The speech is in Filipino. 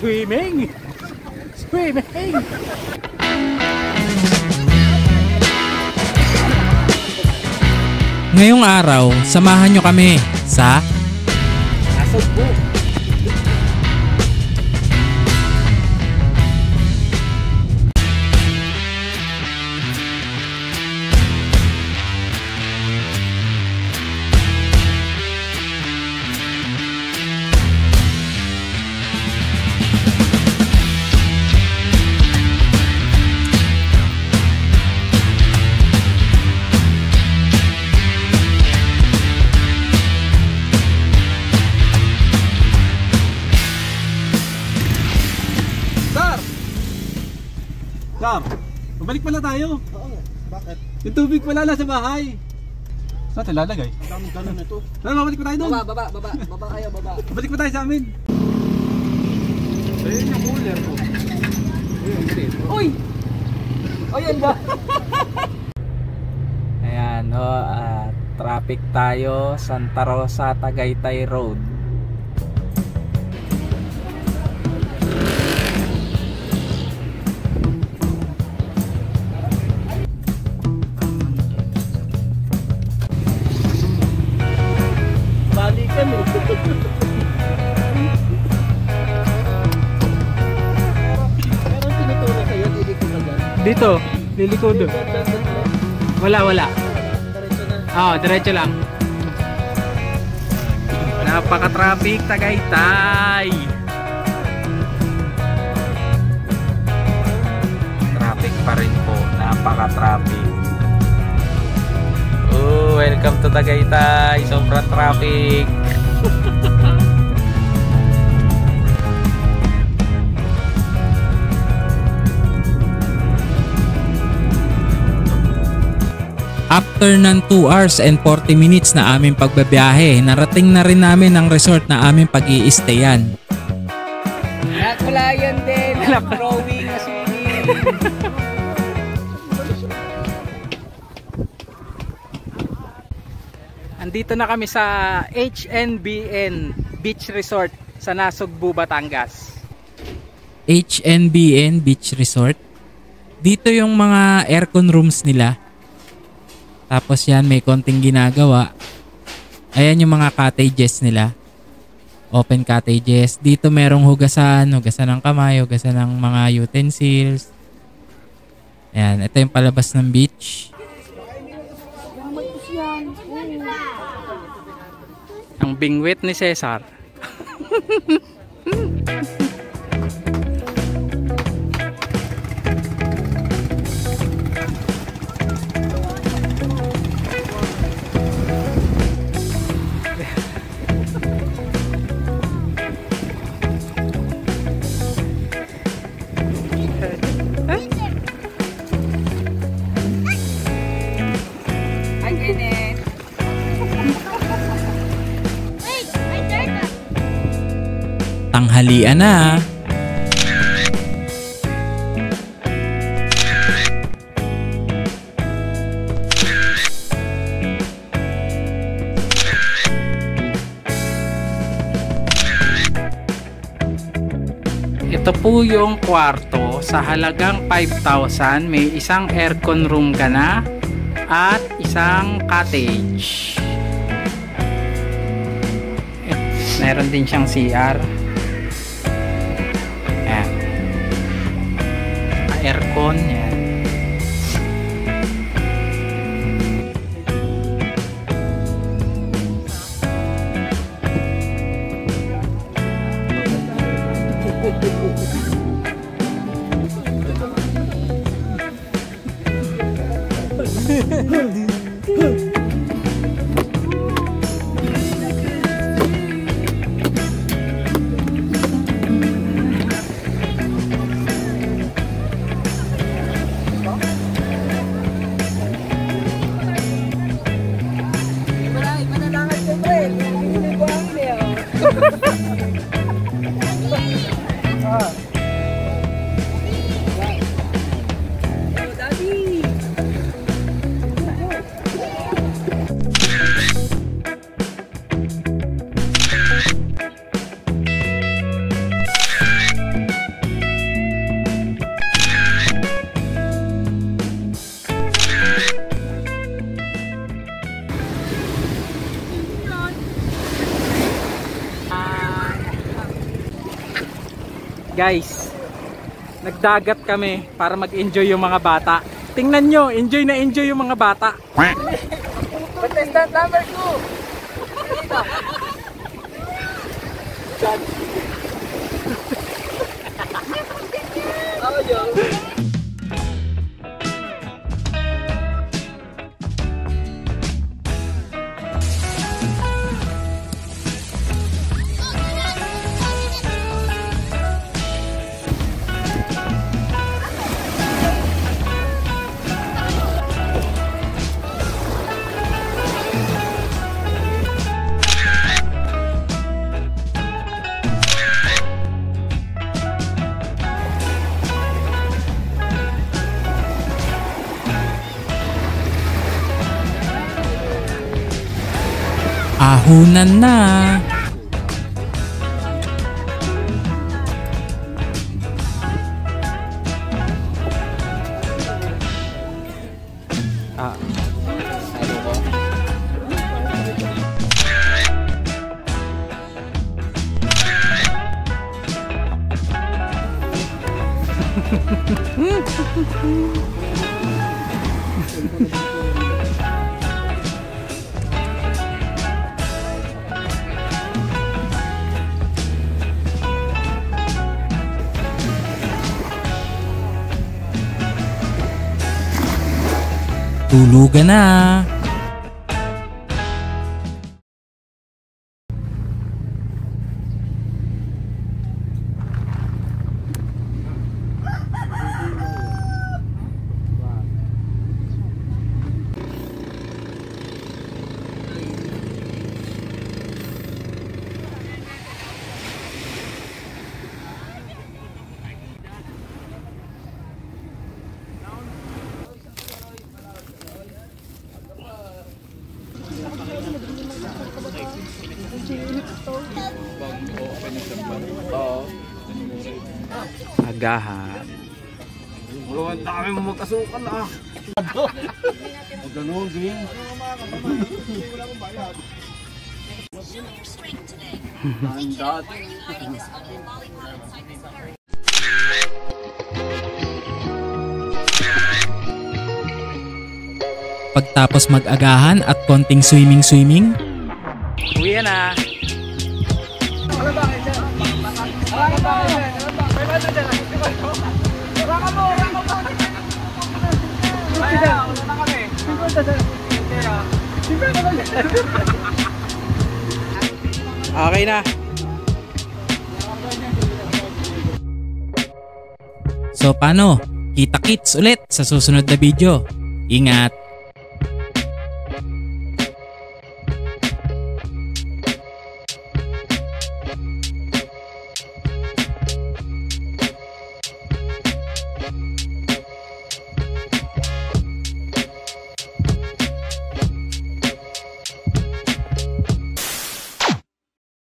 Swimming! Swimming! Ngayong araw, samahan nyo kami sa Nasugbu. Sam, babalik pala tayo. Oo, bakit? Yung tubig pala nasa bahay. Saan tayo lalagay? Dami ganun na ito. Tara, babalik pa tayo doon. Baba kayo, baba. Babalik pa tayo sa amin. Ayun yung cooler ko. Ayun, dito. Uy! Ayun ba? ayan, traffic tayo, Santa Rosa, Tagaytay Road. Balikan mo. Meron tinuturo sa'yo, liliko ka dyan. Dito, liliko doon. Wala. Diretso na. Diretso lang. Napaka-traffic, Tagaytay. Traffic pa rin po, napaka-traffic. Welcome to Tagaytay. Sobrang traffic. After ng 2 hours and 40 minutes na aming pagbabiyahe, narating na rin namin ang resort na aming pag-i-stayan. Nakulayan din. Drawing na swimming. Andito na kami sa HNBN Beach Resort sa Nasugbu, Batangas. HNBN Beach Resort. Dito yung mga aircon rooms nila. Tapos yan, may konting ginagawa. Ayan yung mga cottages nila. Open cottages. Dito merong hugasan ng kamay, hugasan ng mga utensils. Ayan, ito yung palabas ng beach. Ang bingwit ni Cesar. Tanghalian na. Ito po yung kwarto sa halagang 5,000. May isang aircon room ka na at isang cottage. Meron din siyang CR. Aircon yan. Guys, nagdagat kami para mag-enjoy yung mga bata. Tingnan nyo, enjoy na enjoy yung mga bata. Contestant number 2. Ahunan na. Tulugan na. Agahan. Ang dami mo magkasukan ah. Ganun din. Pagtapos mag-agahan at konting swimming, uwi na. Okay na. So paano? Kita-kits ulit sa susunod na video. Ingat!